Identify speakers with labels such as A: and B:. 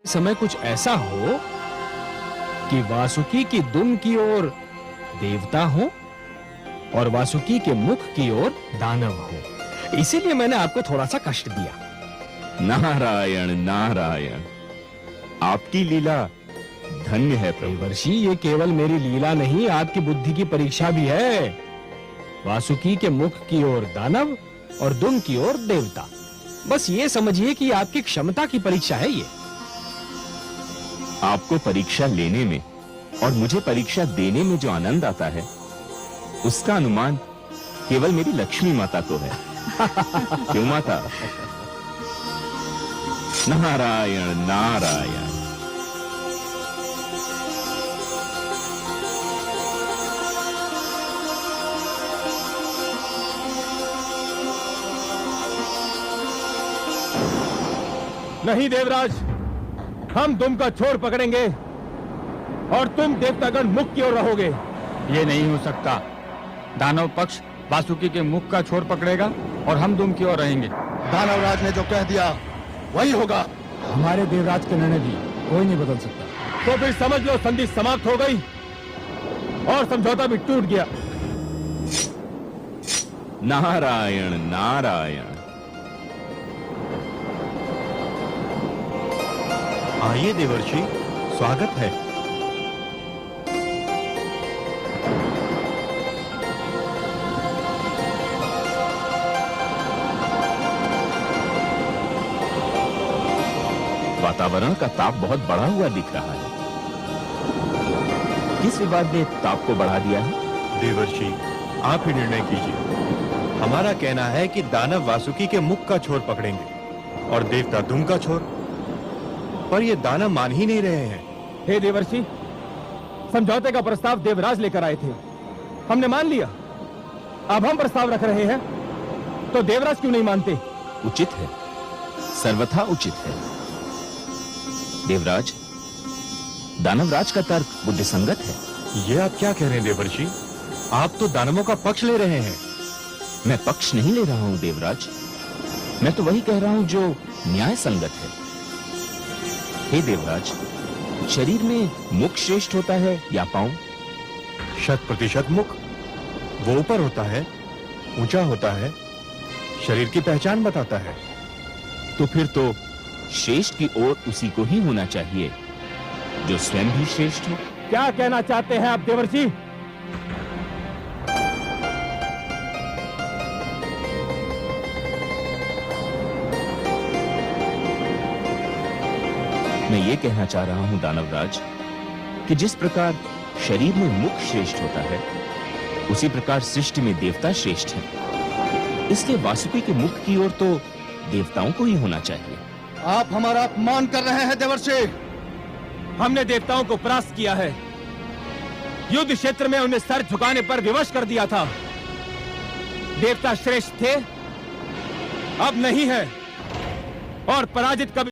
A: समय कुछ ऐसा हो कि वासुकी की दुम की ओर देवता हो और वासुकी के मुख की ओर दानव हो। इसीलिए मैंने आपको थोड़ा सा कष्ट दिया।
B: नारायण नारायण, आपकी लीला धन्य है प्रभु।
A: देवर्षि, ये केवल मेरी लीला नहीं, आपकी बुद्धि की परीक्षा भी है। वासुकी के मुख की ओर दानव और दुम की ओर देवता। बस ये समझिए कि आपकी क्षमता की परीक्षा है ये।
B: आपको परीक्षा लेने में और मुझे परीक्षा देने में जो आनंद आता है, उसका अनुमान केवल मेरी लक्ष्मी माता को है। क्यों माता? नारायण नारायण।
C: नहीं देवराज, हम दुम का छोर पकड़ेंगे और तुम देवतागण मुख की ओर रहोगे।
D: ये नहीं हो सकता। दानव पक्ष वासुकी के मुख का छोर पकड़ेगा और हम दुम की ओर रहेंगे।
C: दानवराज ने जो कह दिया वही होगा।
D: हमारे देवराज के निर्णय भी कोई नहीं बदल सकता।
C: तो फिर समझ लो, संधि समाप्त हो गई और समझौता भी टूट गया।
B: नारायण नारायण।
C: आइए देवर्षि, स्वागत है।
B: वातावरण का ताप बहुत बढ़ा हुआ दिख रहा है। किस विवाद ने ताप को बढ़ा दिया है?
E: देवर्षि, आप ही निर्णय कीजिए। हमारा कहना है कि दानव वासुकी के मुख का छोर पकड़ेंगे और देवता दुम का छोर, पर ये दानव मान ही नहीं रहे हैं।
C: हे देवर्षि, समझौते का प्रस्ताव देवराज लेकर आए थे, हमने मान लिया। अब हम प्रस्ताव रख रहे हैं तो देवराज क्यों नहीं मानते?
B: उचित है, सर्वथा उचित है। देवराज, दानवराज का तर्क बुद्धिसंगत है।
E: ये आप क्या कह रहे हैं देवर्षि? आप तो दानवों का पक्ष ले रहे हैं।
B: मैं पक्ष नहीं ले रहा हूं देवराज, मैं तो वही कह रहा हूं जो न्याय संगत है। हे देवराज, शरीर में मुख श्रेष्ठ होता है या पांव?
E: 100% मुख। वो ऊपर होता है, ऊंचा होता है, शरीर की पहचान बताता है।
B: तो फिर तो श्रेष्ठ की ओर उसी को ही होना चाहिए जो स्वयं भी श्रेष्ठ हो।
C: क्या कहना चाहते हैं आप देवर्षि?
B: मैं ये कहना चाह रहा हूं दानवराज कि जिस प्रकार शरीर में मुख श्रेष्ठ होता है, उसी प्रकार सृष्टि में देवता श्रेष्ठ हैं। इसलिए वासुकी के मुख की ओर तो देवताओं को ही होना चाहिए।
C: आप हमारा अपमान कर रहे हैं देवर्षि। हमने देवताओं को परास्त किया है, युद्ध क्षेत्र में उन्हें सर झुकाने पर विवश कर दिया था। देवता श्रेष्ठ थे, अब नहीं है, और पराजित कभी